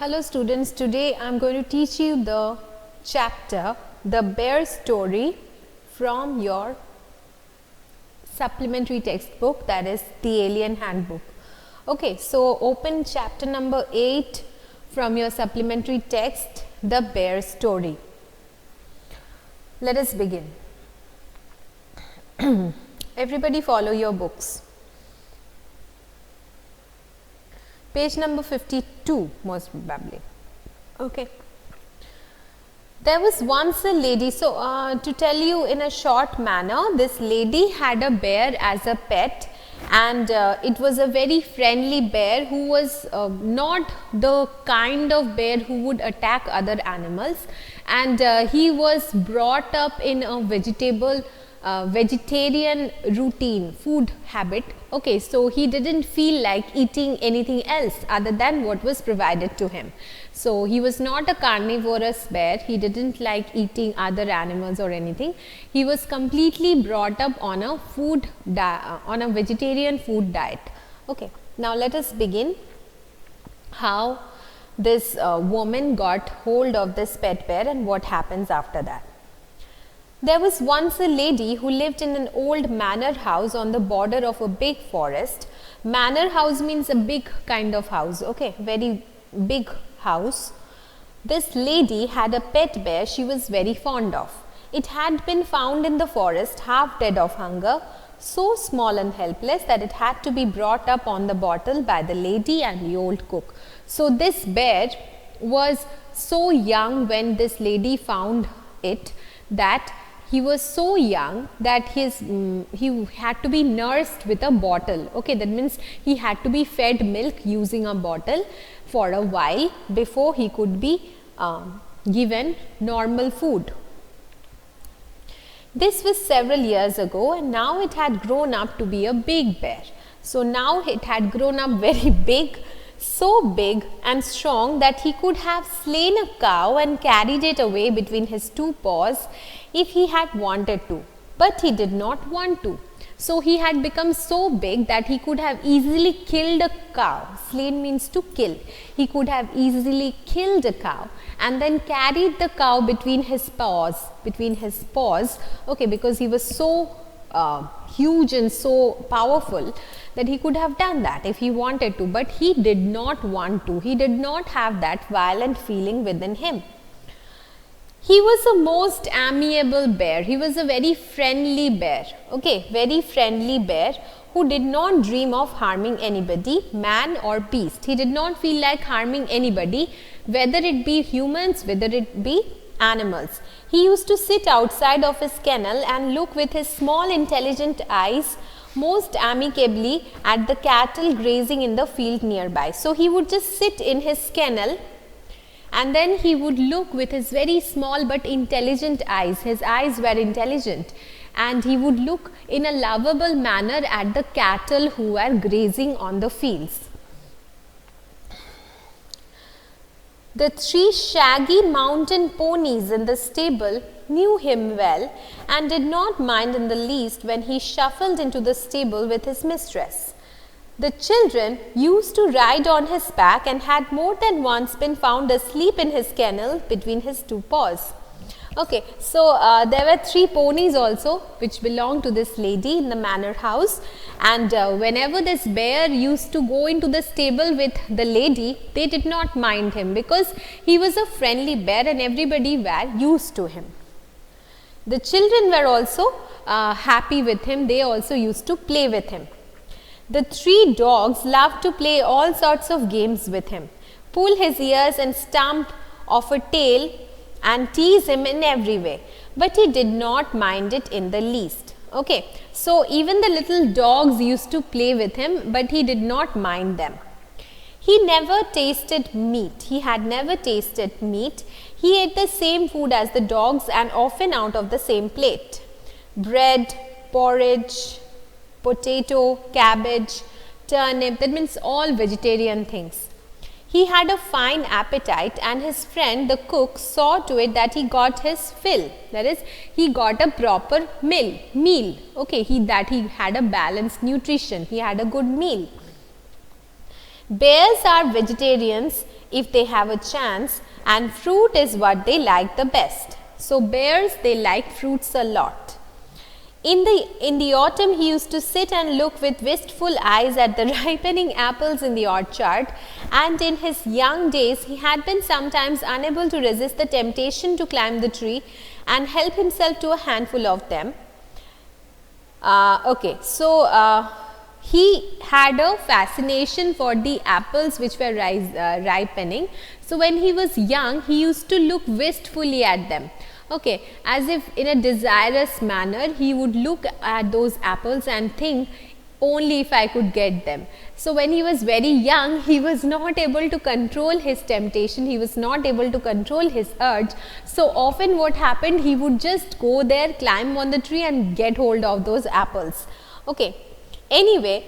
Hello students, today I am going to teach you the chapter The Bear Story from your supplementary textbook, that is the Alien Handbook. Okay, so open chapter number 8 from your supplementary text, The Bear Story. Let us begin. Everybody follow your books. Page number 52 most probably. Okay. There was once a lady, to tell you in a short manner, this lady had a bear as a pet, and it was a very friendly bear who was not the kind of bear who would attack other animals, and he was brought up in a vegetarian routine, food habit. Okay, so he didn't feel like eating anything else other than what was provided to him. So he was not a carnivorous bear, he didn't like eating other animals or anything. He was completely brought up on a on a vegetarian food diet. Okay, now let us begin how this woman got hold of this pet bear and what happens after that. There was once a lady who lived in an old manor house on the border of a big forest. Manor house means a big kind of house, okay, very big house. This lady had a pet bear she was very fond of. It had been found in the forest, half dead of hunger, so small and helpless that it had to be brought up on the bottle by the lady and the old cook. So this bear was so young when this lady found it, that he was so young that he had to be nursed with a bottle. Okay, that means he had to be fed milk using a bottle for a while before he could be given normal food. This was several years ago, and now it had grown up to be a big bear. So now it had grown up very big, so big and strong that he could have slain a cow and carried it away between his two paws if he had wanted to, but he did not want to. So he had become so big that he could have easily killed a cow. Slain means to kill. He could have easily killed a cow and then carried the cow between his paws, okay, because he was so huge and so powerful that he could have done that if he wanted to, but he did not want to. He did not have that violent feeling within him. He was a most amiable bear. He was a very friendly bear, okay, very friendly bear who did not dream of harming anybody, man or beast. He did not feel like harming anybody, whether it be humans, whether it be animals. He used to sit outside of his kennel and look with his small intelligent eyes most amicably at the cattle grazing in the field nearby. So he would just sit in his kennel and then he would look with his very small but intelligent eyes. His eyes were intelligent, and he would look in a lovable manner at the cattle who were grazing on the fields. The 3 shaggy mountain ponies in the stable knew him well and did not mind in the least when he shuffled into the stable with his mistress. The children used to ride on his back and had more than once been found asleep in his kennel between his two paws. Okay, so there were 3 ponies also which belonged to this lady in the manor house, and whenever this bear used to go into the stable with the lady, they did not mind him because he was a friendly bear and everybody were used to him. The children were also happy with him. They also used to play with him. The 3 dogs loved to play all sorts of games with him, pull his ears and stamp off a tail and tease him in every way, but he did not mind it in the least. Okay, so even the little dogs used to play with him, but he did not mind them. He never tasted meat. He had never tasted meat. He ate the same food as the dogs and often out of the same plate. Bread, porridge, potato, cabbage, turnip, that means all vegetarian things. He had a fine appetite, and his friend the cook saw to it that he got his fill, that is, he got a proper meal, okay, that he had a balanced nutrition, he had a good meal. Bears are vegetarians if they have a chance, and fruit is what they like the best. So bears, they like fruits a lot. In the autumn, he used to sit and look with wistful eyes at the ripening apples in the orchard, and in his young days he had been sometimes unable to resist the temptation to climb the tree and help himself to a handful of them. He had a fascination for the apples which were ripening. So when he was young, he used to look wistfully at them. Okay, as if in a desirous manner, he would look at those apples and think, only if I could get them. So when he was very young, he was not able to control his temptation, he was not able to control his urge. So often what happened, he would just go there, climb on the tree and get hold of those apples. Okay, anyway,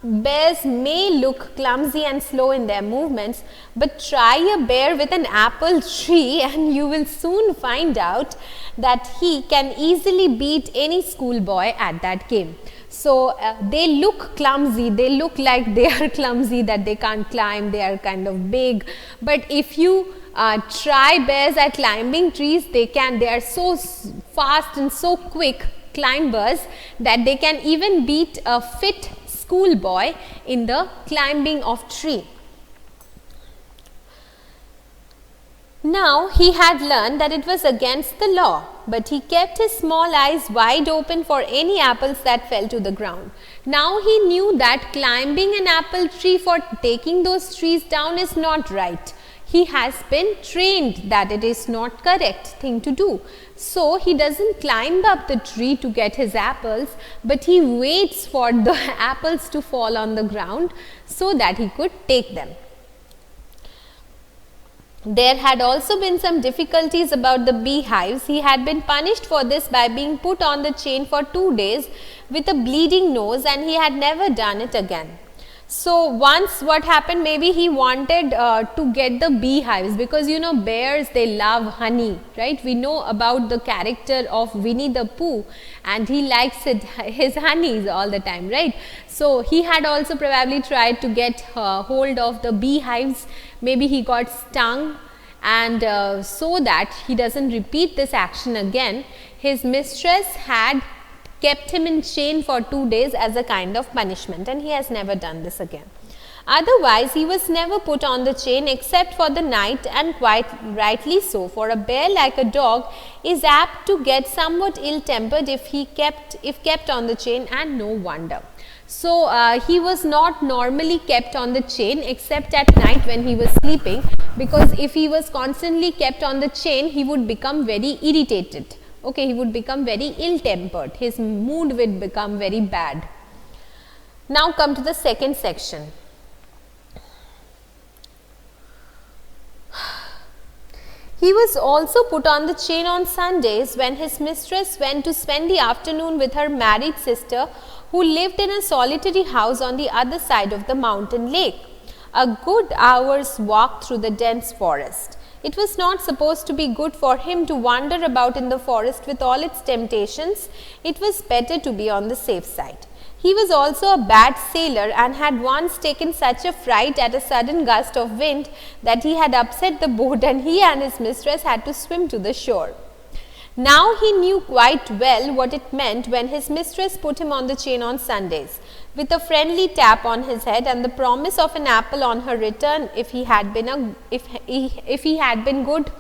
bears may look clumsy and slow in their movements, but try a bear with an apple tree and you will soon find out that he can easily beat any schoolboy at that game. So they look clumsy, they look like they are clumsy, that they can't climb, they are kind of big, but if you try bears at climbing trees, they are so fast and so quick climbers that they can even beat a fit schoolboy in the climbing of tree. Now he had learned that it was against the law, but he kept his small eyes wide open for any apples that fell to the ground. Now he knew that climbing an apple tree for taking those trees down is not right. He has been trained that it is not correct thing to do. So he doesn't climb up the tree to get his apples, but he waits for the apples to fall on the ground so that he could take them. There had also been some difficulties about the beehives. He had been punished for this by being put on the chain for 2 days with a bleeding nose, and he had never done it again. So once what happened, maybe he wanted to get the beehives, because you know bears, they love honey, right? We know about the character of Winnie the Pooh, and he likes his honeys all the time, right? So he had also probably tried to get hold of the beehives. Maybe he got stung, and so that he doesn't repeat this action again, his mistress had kept him in chain for 2 days as a kind of punishment, and he has never done this again. Otherwise, he was never put on the chain except for the night, and quite rightly so, for a bear, like a dog, is apt to get somewhat ill-tempered if kept on the chain, and no wonder. So he was not normally kept on the chain except at night when he was sleeping, because if he was constantly kept on the chain, he would become very irritated. Okay, he would become very ill-tempered, his mood would become very bad. Now come to the second section. He was also put on the chain on Sundays when his mistress went to spend the afternoon with her married sister, who lived in a solitary house on the other side of the mountain lake, a good hour's walk through the dense forest. It was not supposed to be good for him to wander about in the forest with all its temptations. It was better to be on the safe side. He was also a bad sailor, and had once taken such a fright at a sudden gust of wind that he had upset the boat, and he and his mistress had to swim to the shore. Now he knew quite well what it meant when his mistress put him on the chain on Sundays, with a friendly tap on his head and the promise of an apple on her return if he had been good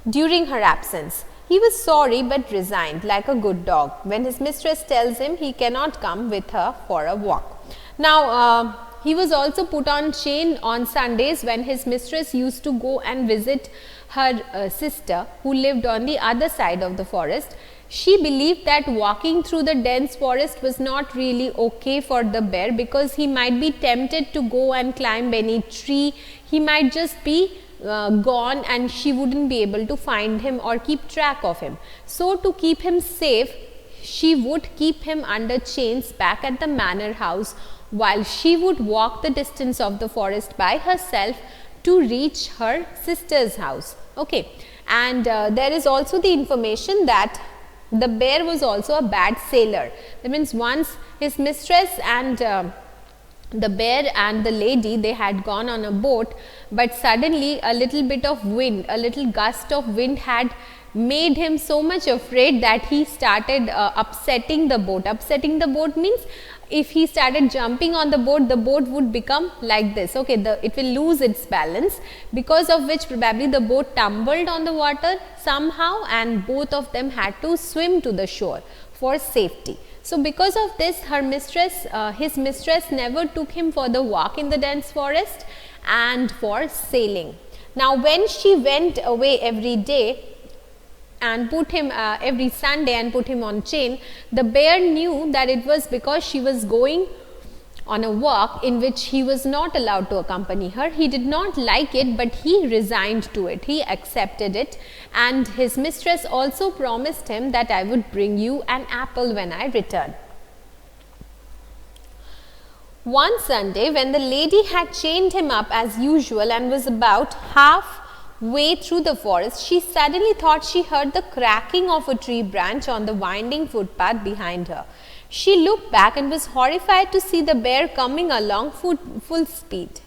during her absence. He was sorry but resigned, like a good dog, when his mistress tells him he cannot come with her for a walk. Now he was also put on chain on Sundays when his mistress used to go and visit her sister, who lived on the other side of the forest. She believed that walking through the dense forest was not really okay for the bear, because he might be tempted to go and climb any tree. He might just be gone, and she wouldn't be able to find him or keep track of him. So to keep him safe, she would keep him under chains back at the manor house, while she would walk the distance of the forest by herself to reach her sister's house. Okay, and there is also the information that the bear was also a bad sailor. That means once his mistress and The bear and the lady, they had gone on a boat, but suddenly a little bit of wind, a little gust of wind had made him so much afraid that he started upsetting the boat. Upsetting the boat means if he started jumping on the boat would become like this. Okay, it will lose its balance, because of which probably the boat tumbled on the water somehow, and both of them had to swim to the shore for safety. So, because of this, his mistress never took him for the walk in the dense forest and for sailing. Now, when she went away every day and put him every Sunday and put him on chain, the bear knew that it was because she was going on a walk in which he was not allowed to accompany her. He did not like it, but he resigned to it. He accepted it, and his mistress also promised him that I would bring you an apple when I return. One Sunday, when the lady had chained him up as usual and was about halfway through the forest, she suddenly thought she heard the cracking of a tree branch on the winding footpath behind her. She looked back and was horrified to see the bear coming along full speed.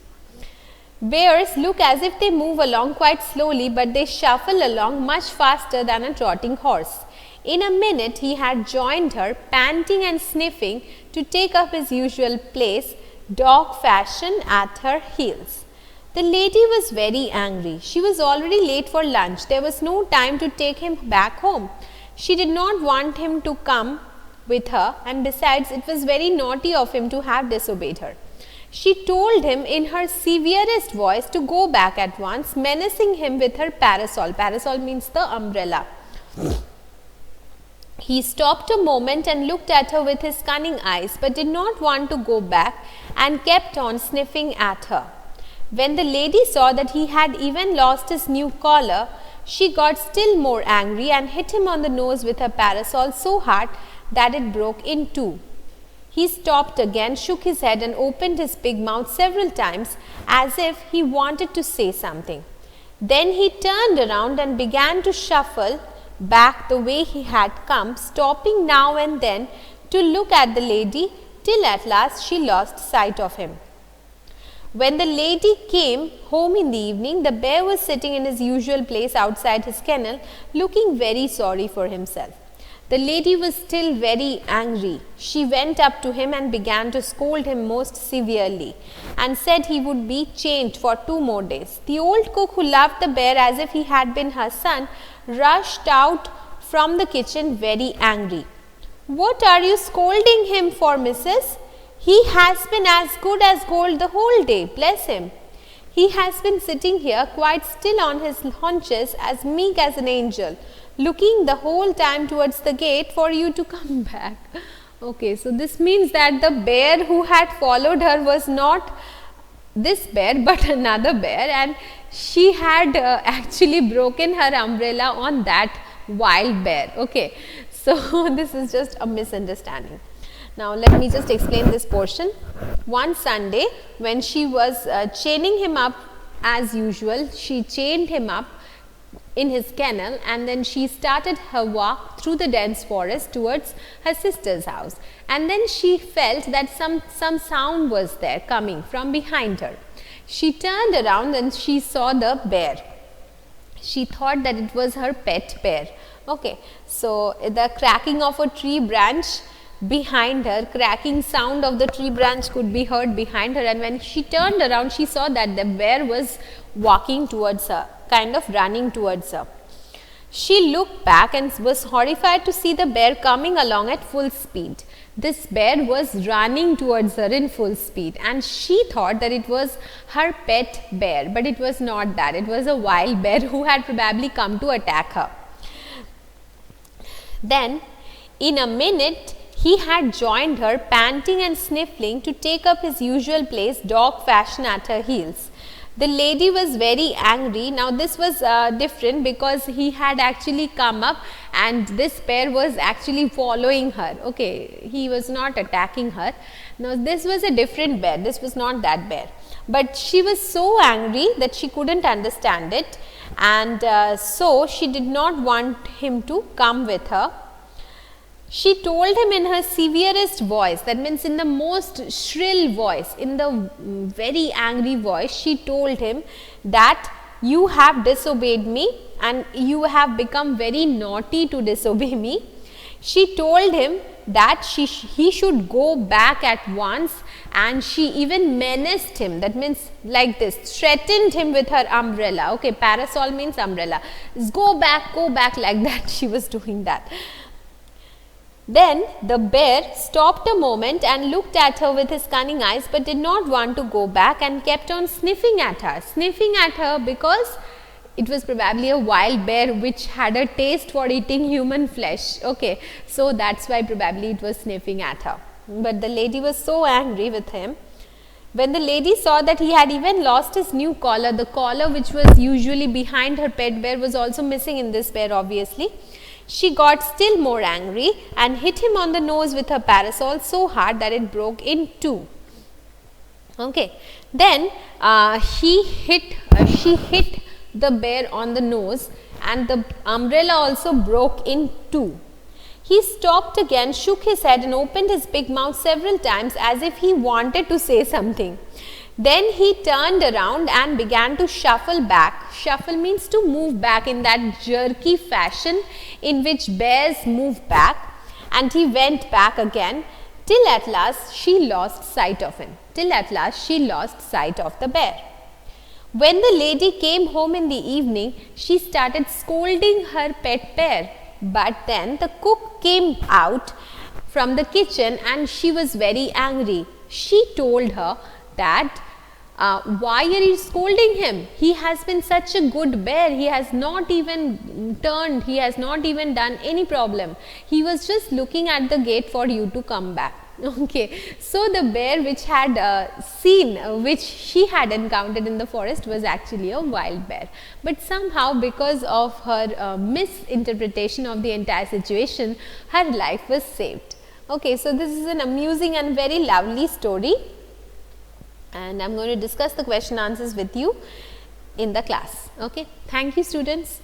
Bears look as if they move along quite slowly, but they shuffle along much faster than a trotting horse. In a minute, he had joined her, panting and sniffing, to take up his usual place, dog fashion, at her heels. The lady was very angry. She was already late for lunch. There was no time to take him back home. She did not want him to come with her, and besides, it was very naughty of him to have disobeyed her. She told him in her severest voice to go back at once, menacing him with her parasol. Parasol means the umbrella. He stopped a moment and looked at her with his cunning eyes, but did not want to go back and kept on sniffing at her. When the lady saw that he had even lost his new collar, she got still more angry and hit him on the nose with her parasol so hard that it broke in two. He stopped again, shook his head and opened his big mouth several times as if he wanted to say something. Then he turned around and began to shuffle back the way he had come, stopping now and then to look at the lady, till at last she lost sight of him. When the lady came home in the evening, the bear was sitting in his usual place outside his kennel, looking very sorry for himself. The lady was still very angry. She went up to him and began to scold him most severely, and said he would be chained for 2 more days. The old cook, who loved the bear as if he had been her son, rushed out from the kitchen very angry. "What are you scolding him for, missus? He has been as good as gold the whole day, bless him. He has been sitting here quite still on his haunches, as meek as an angel, looking the whole time towards the gate for you to come back." Okay, so this means that the bear who had followed her was not this bear but another bear, and she had actually broken her umbrella on that wild bear. Okay, so this is just a misunderstanding. Now, let me just explain this portion. One Sunday, when she was chaining him up as usual, she chained him up in his kennel, and then she started her walk through the dense forest towards her sister's house. And then she felt that some sound was there coming from behind her. She turned around and she saw the bear. She thought that it was her pet bear. Okay, so the cracking of a tree branch behind her, cracking sound of the tree branch could be heard behind her, and when she turned around, she saw that the bear was walking towards her, kind of running towards her. She looked back and was horrified to see the bear coming along at full speed. This bear was running towards her in full speed, and she thought that it was her pet bear, but it was not that. It was a wild bear who had probably come to attack her. Then, in a minute, he had joined her, panting and sniffling, to take up his usual place, dog fashion, at her heels. The lady was very angry. Now, this was different because he had actually come up and this bear was actually following her. Okay, he was not attacking her. Now, this was a different bear. This was not that bear. But she was so angry that she couldn't understand it, and so she did not want him to come with her. She told him in her severest voice, that means in the most shrill voice, in the very angry voice, she told him that you have disobeyed me and you have become very naughty to disobey me. She told him that he should go back at once, and she even menaced him, that means like this, threatened him with her umbrella. Okay, parasol means umbrella. Go back, like that. She was doing that. Then the bear stopped a moment and looked at her with his cunning eyes, but did not want to go back and kept on sniffing at her because it was probably a wild bear which had a taste for eating human flesh. Okay, so that's why probably it was sniffing at her. But the lady was so angry with him. When the lady saw that he had even lost his new collar, the collar which was usually behind her pet bear was also missing in this bear, obviously. She got still more angry and hit him on the nose with her parasol so hard that it broke in two. Okay. Then she hit the bear on the nose, and the umbrella also broke in two. He stopped again, shook his head and opened his big mouth several times as if he wanted to say something. Then he turned around and began to shuffle back. Shuffle means to move back in that jerky fashion in which bears move back, and he went back again till at last she lost sight of him. Till at last she lost sight of the bear. When the lady came home in the evening, she started scolding her pet bear, but then the cook came out from the kitchen and she was very angry. She told her that why are you scolding him? He has been such a good bear. He has not even turned. He has not even done any problem. He was just looking at the gate for you to come back. Okay, so the bear which had which she had encountered in the forest was actually a wild bear. But somehow, because of her misinterpretation of the entire situation, her life was saved. Okay, so this is an amusing and very lovely story, and I am going to discuss the question answers with you in the class. Okay, thank you, students.